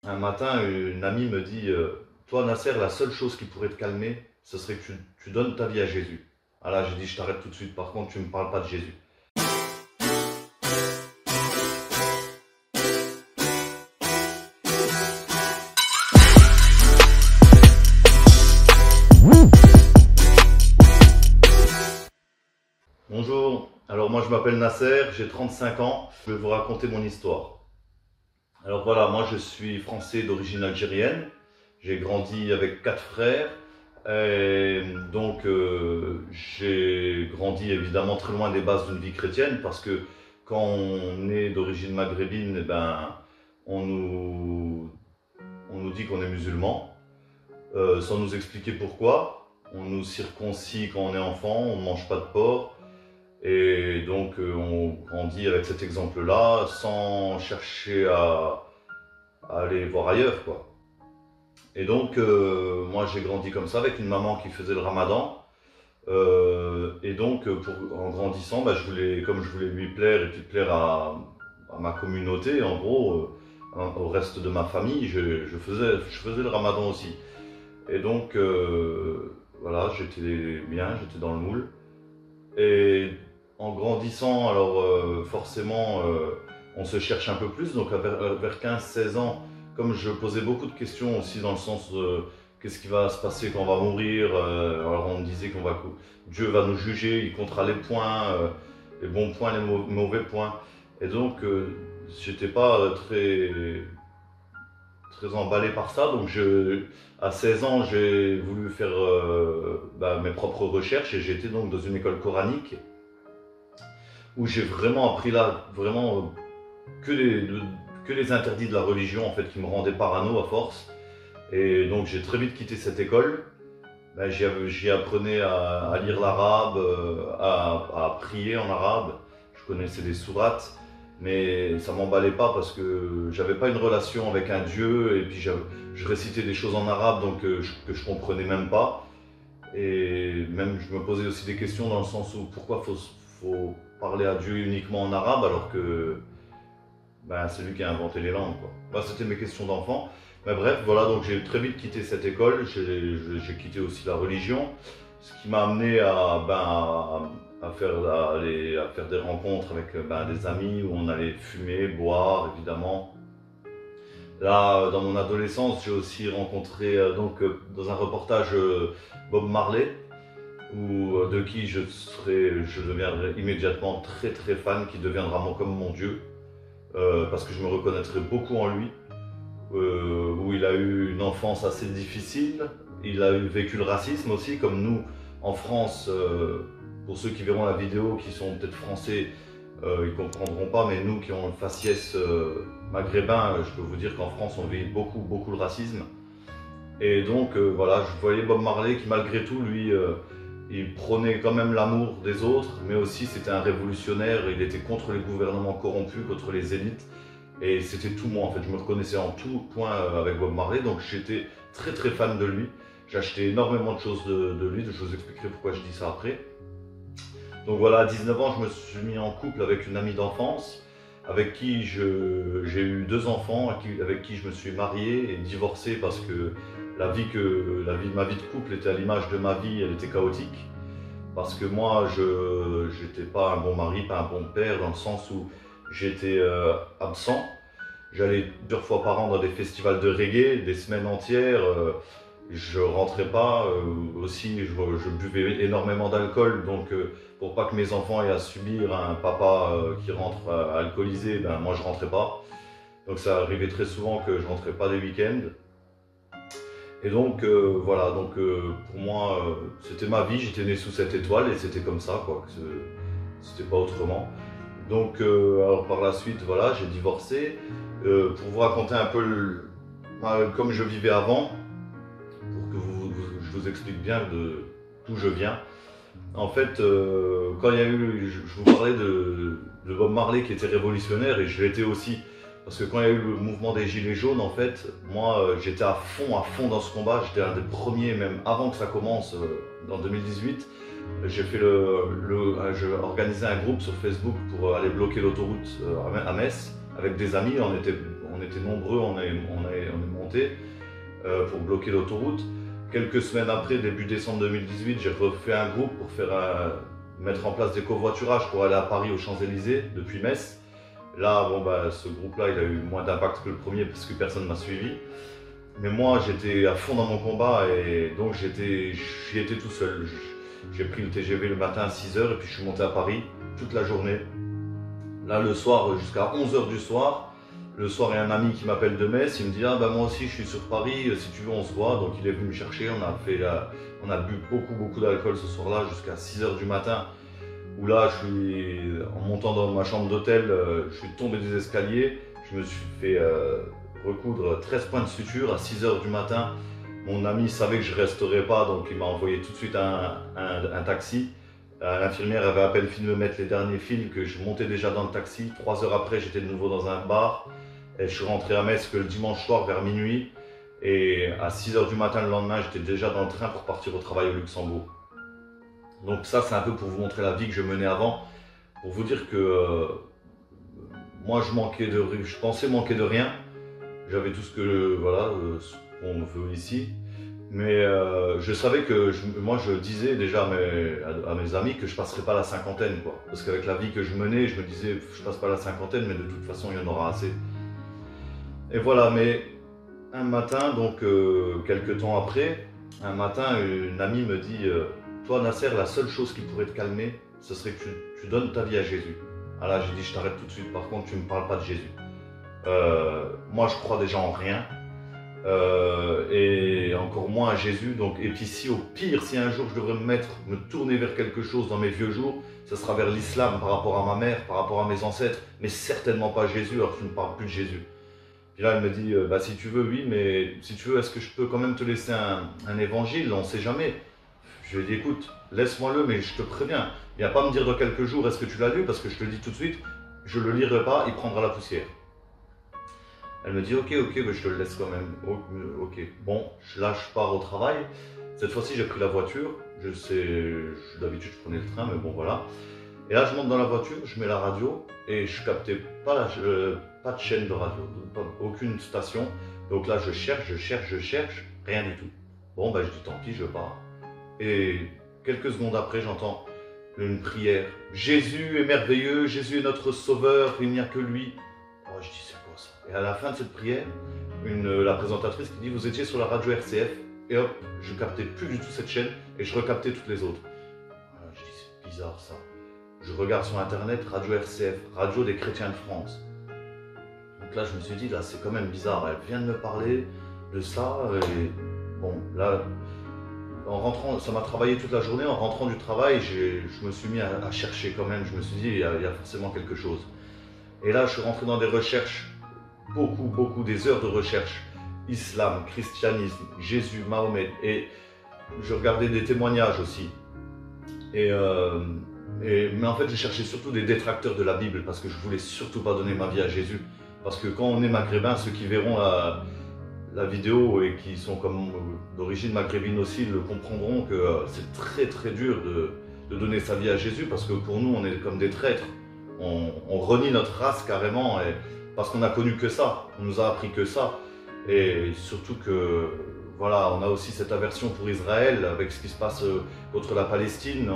un matin, une amie me dit toi, Nasser, la seule chose qui pourrait te calmer, ce serait que tu donnes ta vie à Jésus. Ah là, j'ai dit je t'arrête tout de suite, par contre, tu ne me parles pas de Jésus. Bonjour, alors moi je m'appelle Nasser, j'ai 35 ans, je vais vous raconter mon histoire. Alors voilà, moi je suis français d'origine algérienne, j'ai grandi avec 4 frères, et donc j'ai grandi évidemment très loin des bases d'une vie chrétienne parce que quand on est d'origine maghrébine, eh ben, on nous, on nous dit qu'on est musulman, sans nous expliquer pourquoi. On nous circoncis quand on est enfant, on ne mange pas de porc. Et donc on grandit avec cet exemple-là sans chercher à aller voir ailleurs, quoi. Et donc moi j'ai grandi comme ça avec une maman qui faisait le ramadan. Et donc en grandissant, bah, comme je voulais lui plaire et puis plaire à ma communauté, en gros, au reste de ma famille, je faisais le ramadan aussi. Et donc voilà, j'étais bien, j'étais dans le moule. Et en grandissant, alors forcément, on se cherche un peu plus. Donc vers 15-16 ans, comme je posais beaucoup de questions aussi dans le sens qu'est-ce qui va se passer quand on va mourir. Alors on me disait Dieu va nous juger, il comptera les points, les bons points, les mauvais points. Et donc j'étais pas très emballé par ça. Donc à 16 ans, j'ai voulu faire mes propres recherches et j'étais donc dans une école coranique où j'ai vraiment appris là, vraiment que les interdits de la religion en fait qui me rendaient parano à force. Et donc j'ai très vite quitté cette école. Ben, j'y apprenais à lire l'arabe, à prier en arabe. Je connaissais des sourates, mais ça m'emballait pas parce que j'avais pas une relation avec un dieu et puis je récitais des choses en arabe donc que je comprenais même pas. Et même je me posais aussi des questions dans le sens où pourquoi faut parler à Dieu uniquement en arabe alors que ben, c'est lui qui a inventé les langues, quoi. Ben, c'était mes questions d'enfant. Mais bref, voilà, donc j'ai très vite quitté cette école, j'ai quitté aussi la religion, ce qui m'a amené à faire des rencontres avec des amis où on allait fumer, boire, évidemment. Là, dans mon adolescence, j'ai aussi rencontré dans un reportage Bob Marley, de qui je deviendrai immédiatement très très fan, qui deviendra comme mon Dieu, parce que je me reconnaîtrai beaucoup en lui, où il a eu une enfance assez difficile, il a vécu le racisme aussi, comme nous en France, pour ceux qui verront la vidéo, qui sont peut-être français, ils ne comprendront pas, mais nous qui avons le faciès maghrébin, je peux vous dire qu'en France on vit beaucoup beaucoup le racisme. Et donc voilà, je voyais Bob Marley qui malgré tout, lui, il prônait quand même l'amour des autres, mais aussi c'était un révolutionnaire, il était contre les gouvernements corrompus, contre les élites, et c'était tout moi en fait, je me reconnaissais en tout point avec Bob Marley, donc j'étais très très fan de lui, j'achetais énormément de choses de lui, je vous expliquerai pourquoi je dis ça après. Donc voilà, à 19 ans, je me suis mis en couple avec une amie d'enfance, avec qui j'ai eu 2 enfants, avec qui je me suis marié et divorcé parce que ma vie de couple était à l'image de ma vie, elle était chaotique. Parce que moi, je n'étais pas un bon mari, pas un bon père, dans le sens où j'étais absent. J'allais 2 fois par an dans des festivals de reggae, des semaines entières. Je rentrais pas. Aussi, je buvais énormément d'alcool. Donc, pour pas que mes enfants aient à subir un papa qui rentre alcoolisé, ben, moi je rentrais pas. Donc, ça arrivait très souvent que je rentrais pas des week-ends. Et donc voilà, donc pour moi c'était ma vie, j'étais né sous cette étoile et c'était comme ça, quoi. C'était pas autrement. Donc alors par la suite, voilà, j'ai divorcé. Pour vous raconter un peu comme je vivais avant, pour que je vous explique bien d'où je viens. En fait, quand il y a eu, je vous parlais de Bob Marley qui était révolutionnaire et je l'étais aussi. Parce que quand il y a eu le mouvement des Gilets jaunes, en fait, moi j'étais à fond dans ce combat. J'étais un des premiers, même avant que ça commence, en 2018. J'ai organisé un groupe sur Facebook pour aller bloquer l'autoroute à Metz avec des amis. On était nombreux, on remonter pour bloquer l'autoroute. Quelques semaines après, début décembre 2018, j'ai refait un groupe pour mettre en place des covoiturages pour aller à Paris aux Champs-Élysées depuis Metz. Là, ce groupe-là, il a eu moins d'impact que le premier parce que personne ne m'a suivi. Mais moi, j'étais à fond dans mon combat et donc j'y étais tout seul. J'ai pris le TGV le matin à 6 h et puis je suis monté à Paris toute la journée. Là, le soir, jusqu'à 11 h du soir, le soir, il y a un ami qui m'appelle de Metz. Il me dit « Ah moi aussi, je suis sur Paris, si tu veux, on se voit. » Donc il est venu me chercher. On a bu beaucoup d'alcool ce soir-là jusqu'à 6 h du matin. Où là, en montant dans ma chambre d'hôtel, je suis tombé des escaliers. Je me suis fait recoudre 13 points de suture à 6 h du matin. Mon ami savait que je ne resterais pas, donc il m'a envoyé tout de suite un taxi. L'infirmière avait à peine fini de me mettre les derniers fils que je montais déjà dans le taxi. 3 heures après, j'étais de nouveau dans un bar. Et je suis rentré à Metz que le dimanche soir vers minuit. Et à 6 h du matin le lendemain, j'étais déjà dans le train pour partir au travail au Luxembourg. Donc ça, c'est un peu pour vous montrer la vie que je menais avant. Pour vous dire que moi, je pensais manquer de rien. J'avais tout ce qu'on veut ici. Mais je savais que moi je disais déjà à mes amis que je ne passerais pas la cinquantaine, quoi. Parce qu'avec la vie que je menais, je me disais je passe pas la cinquantaine, mais de toute façon il y en aura assez. Et voilà, mais un matin, donc quelques temps après, un matin une amie me dit toi Nasser, la seule chose qui pourrait te calmer, ce serait que tu donnes ta vie à Jésus. Ah là j'ai dit je t'arrête tout de suite, par contre tu ne me parles pas de Jésus. Moi je crois déjà en rien. Et encore moins à Jésus. Donc, et puis si au pire, si un jour je devrais me tourner vers quelque chose dans mes vieux jours, ce sera vers l'islam par rapport à ma mère, par rapport à mes ancêtres, mais certainement pas Jésus, alors que je ne parle plus de Jésus. Puis là, elle me dit, si tu veux, oui, mais si tu veux, est-ce que je peux quand même te laisser un évangile? On ne sait jamais. Je lui ai dit, écoute, laisse-moi-le, mais je te préviens, viens pas me dire dans quelques jours, est-ce que tu l'as lu? Parce que je te le dis tout de suite, je ne le lirai pas, il prendra la poussière. Elle me dit ok, mais je te le laisse quand même. Ok, bon, là je pars au travail. Cette fois-ci j'ai pris la voiture. D'habitude je prenais le train, mais bon voilà. Et là je monte dans la voiture, je mets la radio et je captais pas de chaîne de radio, aucune station. Donc là je cherche, rien du tout. Bon je dis tant pis, je pars. Et quelques secondes après j'entends une prière. Jésus est merveilleux, Jésus est notre sauveur, il n'y a que lui. Oh, je dis c'est quoi ça? Et à la fin de cette prière, la présentatrice qui dit vous étiez sur la radio RCF et hop, je captais plus du tout cette chaîne et je recaptais toutes les autres. Alors, je dis c'est bizarre ça. Je regarde sur internet radio RCF, radio des chrétiens de France. Donc là je me suis dit là c'est quand même bizarre, elle vient de me parler de ça et bon là en rentrant, ça m'a travaillé toute la journée, en rentrant du travail je me suis mis à chercher quand même, je me suis dit il y a forcément quelque chose. Et là, je suis rentré dans des recherches, beaucoup, des heures de recherche. Islam, christianisme, Jésus, Mahomet. Et je regardais des témoignages aussi. Mais en fait, je cherchais surtout des détracteurs de la Bible parce que je voulais surtout pas donner ma vie à Jésus. Parce que quand on est maghrébin, ceux qui verront la vidéo et qui sont comme d'origine maghrébine aussi le comprendront que c'est très dur de donner sa vie à Jésus parce que pour nous, on est comme des traîtres. On renie notre race carrément parce qu'on n'a connu que ça, on nous a appris que ça et surtout que voilà, on a aussi cette aversion pour Israël avec ce qui se passe contre la Palestine.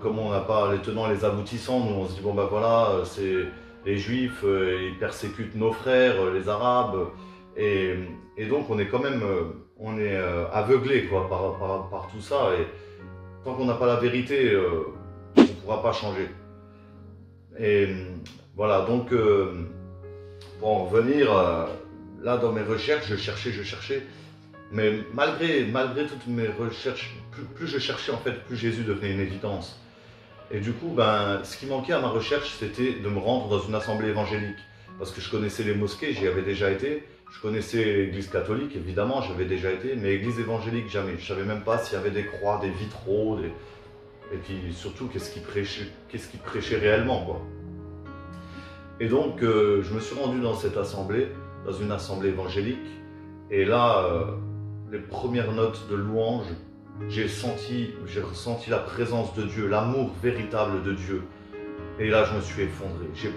Comme on n'a pas les tenants et les aboutissants, nous on se dit bon voilà, c'est les Juifs, ils persécutent nos frères, les Arabes et donc on est quand même aveuglé quoi, par tout ça et tant qu'on n'a pas la vérité, on ne pourra pas changer. Et voilà, donc pour en revenir, là dans mes recherches, je cherchais, mais malgré toutes mes recherches, plus je cherchais en fait, plus Jésus devenait une évidence. Et du coup, ce qui manquait à ma recherche, c'était de me rendre dans une assemblée évangélique. Parce que je connaissais les mosquées, j'y avais déjà été, je connaissais l'église catholique, évidemment, j'avais déjà été, mais l'église évangélique, jamais. Je ne savais même pas s'il y avait des croix, des vitraux, et puis surtout, qu'est-ce qu'il prêchait réellement, quoi. Et donc, je me suis rendu dans cette assemblée, dans une assemblée évangélique, et là, les premières notes de louange, j'ai ressenti la présence de Dieu, l'amour véritable de Dieu. Et là, je me suis effondré, j'ai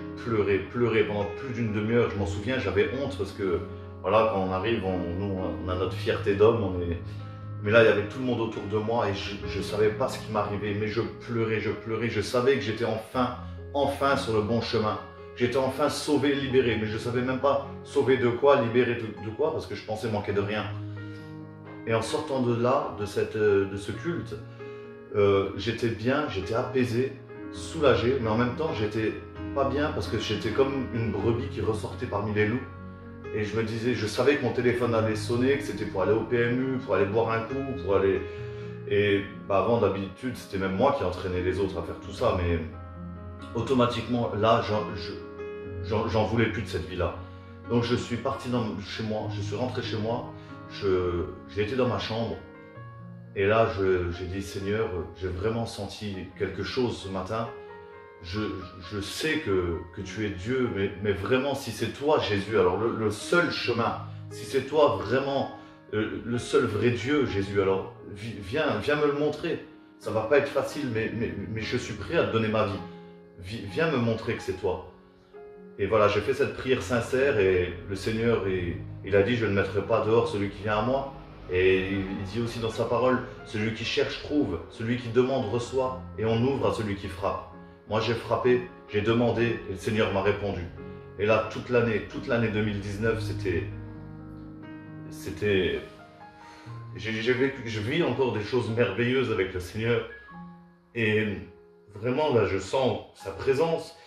pleuré pendant plus d'une demi-heure. Je m'en souviens, j'avais honte parce que voilà, quand on arrive, nous, on a notre fierté d'homme, mais là, il y avait tout le monde autour de moi et je ne savais pas ce qui m'arrivait, mais je pleurais, je savais que j'étais enfin sur le bon chemin. J'étais enfin sauvé, libéré, mais je ne savais même pas sauvé de quoi, libéré de quoi, parce que je pensais manquer de rien. Et en sortant de là, de ce culte, j'étais bien, j'étais apaisé, soulagé, mais en même temps, j'étais pas bien parce que j'étais comme une brebis qui ressortait parmi les loups. Et je me disais, je savais que mon téléphone allait sonner, que c'était pour aller au PMU, pour aller boire un coup, pour aller... Et bah, avant, d'habitude, c'était même moi qui entraînais les autres à faire tout ça, mais automatiquement, là, j'en voulais plus de cette vie-là. Donc je suis parti chez moi, je suis rentré chez moi, j'ai été dans ma chambre, et là, j'ai dit, Seigneur, j'ai vraiment senti quelque chose ce matin. Je sais que tu es Dieu, mais vraiment, si c'est toi, Jésus, alors le seul chemin, si c'est toi vraiment le seul vrai Dieu, Jésus, alors viens me le montrer. Ça va pas être facile, mais je suis prêt à te donner ma vie. Viens me montrer que c'est toi. Et voilà, j'ai fait cette prière sincère et le Seigneur, il a dit, je ne mettrai pas dehors celui qui vient à moi. Et il dit aussi dans sa parole, celui qui cherche trouve, celui qui demande reçoit, et on ouvre à celui qui frappe. Moi j'ai frappé, j'ai demandé, et le Seigneur m'a répondu. Et là, toute l'année 2019, je vis encore des choses merveilleuses avec le Seigneur. Et vraiment, là, je sens sa présence.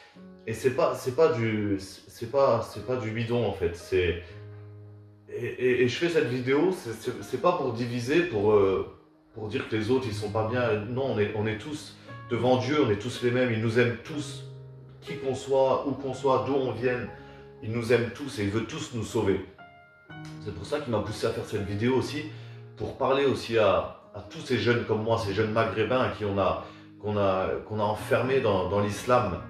Et c'est pas du bidon en fait. Et je fais cette vidéo, c'est pas pour diviser, pour dire que les autres ils sont pas bien. Non, on est tous devant Dieu, on est tous les mêmes. Il nous aime tous, qui qu'on soit, où qu'on soit, d'où on vienne. Il nous aime tous et il veut tous nous sauver. C'est pour ça qu'il m'a poussé à faire cette vidéo aussi, pour parler aussi à tous ces jeunes comme moi, ces jeunes maghrébins qu'on a enfermés dans l'islam.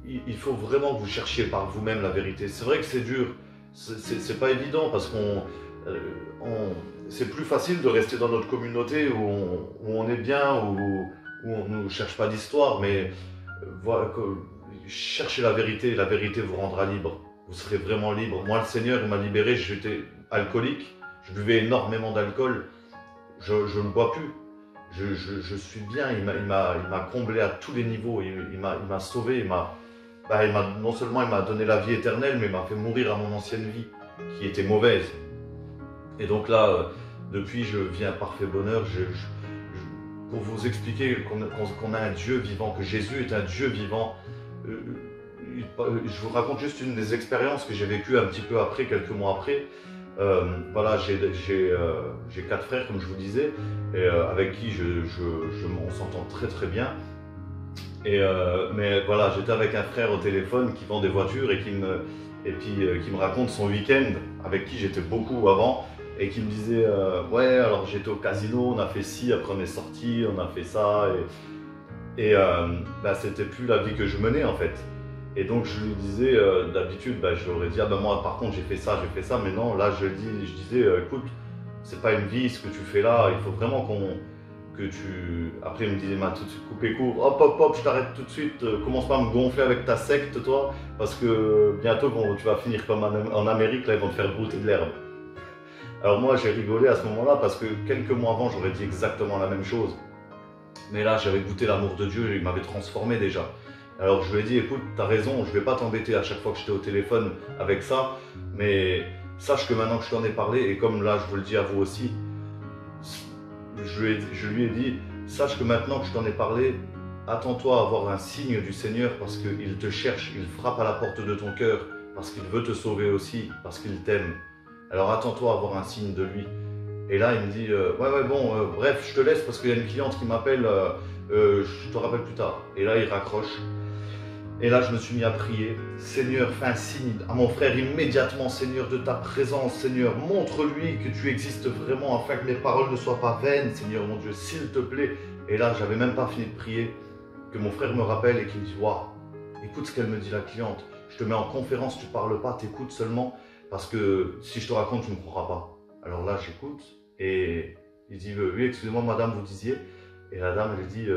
Il faut vraiment que vous cherchiez par vous-même la vérité. C'est vrai que c'est dur, c'est pas évident parce c'est plus facile de rester dans notre communauté où on est bien, où on ne cherche pas d'histoire, mais voilà, cherchez la vérité vous rendra libre. Vous serez vraiment libre. Moi, le Seigneur, il m'a libéré, j'étais alcoolique, je buvais énormément d'alcool, je ne bois plus. Je suis bien, il m'a comblé à tous les niveaux, il m'a sauvé, non seulement il m'a donné la vie éternelle, mais il m'a fait mourir à mon ancienne vie, qui était mauvaise. Et donc là, depuis, je vis un parfait bonheur, pour vous expliquer qu'on a un Dieu vivant, que Jésus est un Dieu vivant. Je vous raconte juste une des expériences que j'ai vécues un petit peu après, quelques mois après. Voilà, j'ai 4 frères, comme je vous disais, et avec qui on s'entend très très bien. Mais voilà, j'étais avec un frère au téléphone qui vend des voitures et qui me raconte son week-end, avec qui j'étais beaucoup avant, et qui me disait ouais, alors j'étais au casino, on a fait ci, après on est sorti, on a fait ça, c'était plus la vie que je menais en fait. Et donc je lui disais, d'habitude, je lui aurais dit, ah ben moi par contre j'ai fait ça, mais non, là je disais, écoute, c'est pas une vie ce que tu fais là, il faut vraiment que tu... Après il me disait, tout de suite coupé court, hop, je t'arrête tout de suite, commence pas à me gonfler avec ta secte toi, parce que bientôt tu vas finir comme en Amérique, là ils vont te faire brouter de l'herbe. Alors moi j'ai rigolé à ce moment-là, parce que quelques mois avant j'aurais dit exactement la même chose. Mais là j'avais goûté l'amour de Dieu, il m'avait transformé déjà. Alors je lui ai dit, écoute, t'as raison, je vais pas t'embêter à chaque fois que j'étais au téléphone avec ça, mais sache que maintenant que je t'en ai parlé, et comme là je vous le dis à vous aussi, je lui ai dit, sache que maintenant que je t'en ai parlé, attends-toi à avoir un signe du Seigneur parce qu'il te cherche, il frappe à la porte de ton cœur, parce qu'il veut te sauver aussi, parce qu'il t'aime. Alors attends-toi à avoir un signe de lui. Et là il me dit, ouais bon, bref, je te laisse parce qu'il y a une cliente qui m'appelle, je te rappelle plus tard. Et là il raccroche. Et là, je me suis mis à prier. Seigneur, fais un signe à mon frère immédiatement, Seigneur, de ta présence, Seigneur. Montre-lui que tu existes vraiment afin que mes paroles ne soient pas vaines, Seigneur, mon Dieu, s'il te plaît. Et là, j'avais même pas fini de prier, que mon frère me rappelle et qu'il me dit, waouh, écoute ce qu'elle me dit, la cliente. Je te mets en conférence, tu parles pas, t'écoutes seulement, parce que si je te raconte, tu ne me croiras pas. Alors là, j'écoute et il dit, oui, excusez-moi, madame, vous disiez. Et la dame, elle dit,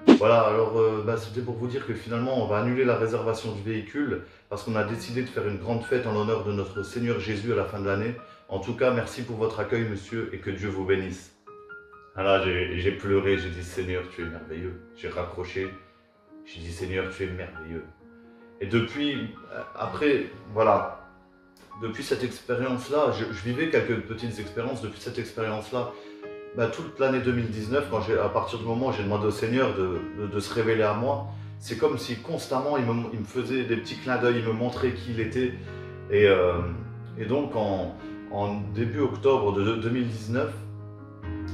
Voilà, alors c'était pour vous dire que finalement on va annuler la réservation du véhicule parce qu'on a décidé de faire une grande fête en l'honneur de notre Seigneur Jésus à la fin de l'année. En tout cas, merci pour votre accueil, monsieur, et que Dieu vous bénisse. Ah là, j'ai pleuré, j'ai dit Seigneur, tu es merveilleux. J'ai raccroché, j'ai dit Seigneur, tu es merveilleux. Et depuis, après, voilà, depuis cette expérience-là, je vivais quelques petites expériences depuis cette expérience-là. Toute l'année 2019, à partir du moment où j'ai demandé au Seigneur de se révéler à moi, c'est comme si constamment il me faisait des petits clins d'œil, il me montrait qui il était. Et donc en début octobre de 2019,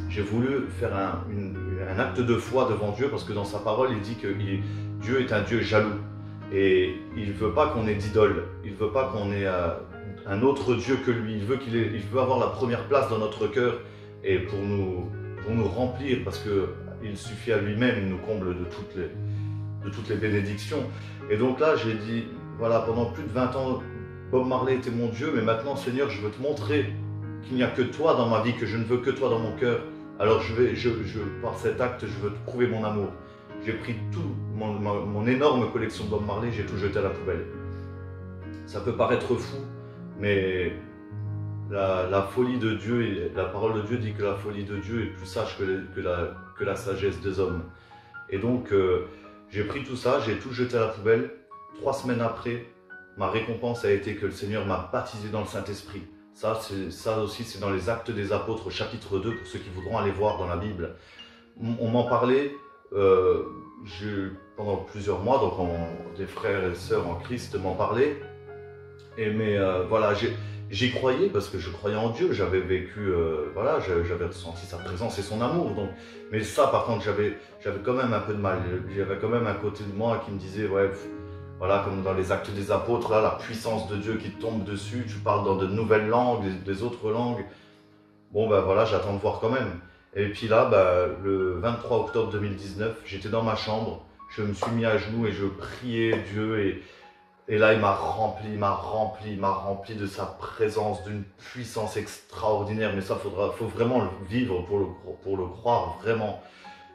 j'ai voulu faire un acte de foi devant Dieu parce que dans sa parole, il dit que Dieu est un Dieu jaloux. Et il ne veut pas qu'on ait d'idole, il ne veut pas qu'on ait un autre Dieu que lui, il veut avoir la première place dans notre cœur et pour nous remplir parce qu'il suffit à lui-même, il nous comble de toutes les bénédictions. Et donc là, j'ai dit, voilà, pendant plus de 20 ans, Bob Marley était mon Dieu, mais maintenant, Seigneur, je veux te montrer qu'il n'y a que toi dans ma vie, que je ne veux que toi dans mon cœur. Alors par cet acte, je veux te prouver mon amour. J'ai pris tout, mon énorme collection de Bob Marley, j'ai tout jeté à la poubelle. Ça peut paraître fou, mais la folie de Dieu, et la parole de Dieu dit que la folie de Dieu est plus sage que la sagesse des hommes. Et donc, j'ai pris tout ça, j'ai tout jeté à la poubelle. 3 semaines après, ma récompense a été que le Seigneur m'a baptisé dans le Saint-Esprit. Ça aussi, c'est dans les Actes des Apôtres, chapitre 2, pour ceux qui voudront aller voir dans la Bible. On m'en parlait pendant plusieurs mois, donc des frères et sœurs en Christ m'en parlaient. Mais voilà, j'y croyais parce que je croyais en Dieu, j'avais vécu, voilà, j'avais ressenti sa présence et son amour. Donc, mais ça, par contre, j'avais quand même un peu de mal. J'avais quand même un côté de moi qui me disait, ouais, voilà, comme dans les Actes des Apôtres, là, la puissance de Dieu qui te tombe dessus, tu parles dans de nouvelles langues, des autres langues. Bon, voilà, j'attends de voir quand même. Et puis là, le 23 octobre 2019, j'étais dans ma chambre, je me suis mis à genoux et je priais Dieu et là, il m'a rempli de sa présence, d'une puissance extraordinaire. Mais ça, faut vraiment le vivre pour le croire, vraiment.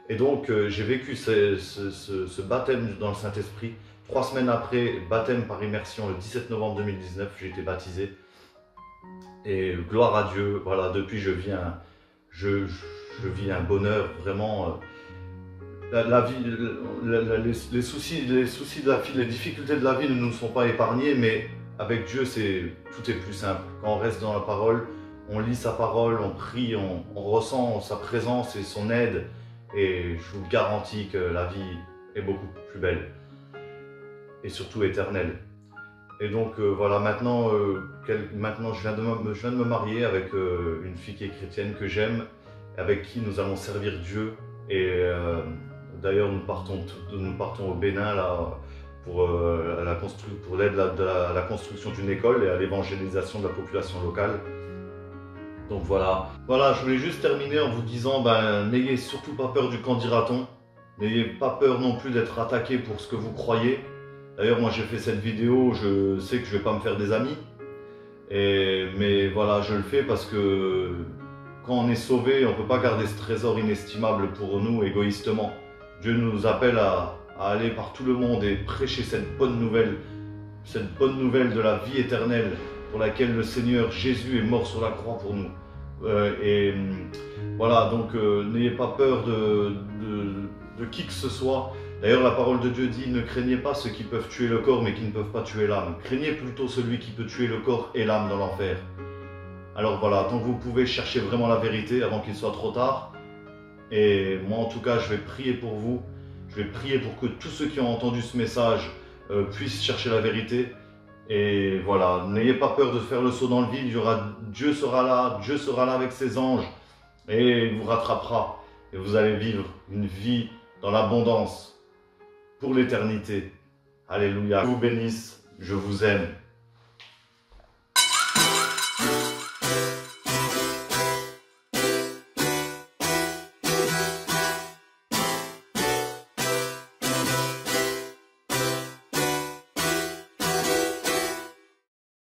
Et donc, j'ai vécu ce baptême dans le Saint-Esprit. 3 semaines après, baptême par immersion, le 17 novembre 2019, j'ai été baptisé. Et gloire à Dieu, voilà, depuis, je vis un bonheur, vraiment. La vie, les soucis de la vie, les difficultés de la vie ne nous sont pas épargnés, mais avec Dieu, tout est plus simple. Quand on reste dans la parole, on lit sa parole, on prie, on ressent sa présence et son aide, et je vous garantis que la vie est beaucoup plus belle, et surtout éternelle. Et donc voilà, maintenant je viens de me marier avec une fille qui est chrétienne que j'aime, avec qui nous allons servir Dieu. Et d'ailleurs, nous partons au Bénin là, pour l'aide à la construction d'une école et à l'évangélisation de la population locale. Donc voilà, je voulais juste terminer en vous disant, n'ayez surtout pas peur du qu'en dira-t-on. N'ayez pas peur non plus d'être attaqué pour ce que vous croyez. D'ailleurs, moi j'ai fait cette vidéo, je sais que je ne vais pas me faire des amis. Mais voilà, je le fais parce que quand on est sauvé, on ne peut pas garder ce trésor inestimable pour nous égoïstement. Dieu nous appelle à aller par tout le monde et prêcher cette bonne nouvelle de la vie éternelle pour laquelle le Seigneur Jésus est mort sur la croix pour nous. Voilà, donc n'ayez pas peur de qui que ce soit. D'ailleurs, la parole de Dieu dit, ne craignez pas ceux qui peuvent tuer le corps mais qui ne peuvent pas tuer l'âme. Craignez plutôt celui qui peut tuer le corps et l'âme dans l'enfer. Alors voilà, tant que vous pouvez, chercher vraiment la vérité avant qu'il soit trop tard. Et moi en tout cas, je vais prier pour vous. Je vais prier pour que tous ceux qui ont entendu ce message puissent chercher la vérité. Et voilà, n'ayez pas peur de faire le saut dans le vide. Dieu sera là avec ses anges. Et il vous rattrapera. Et vous allez vivre une vie dans l'abondance pour l'éternité. Alléluia. Je vous bénisse, je vous aime.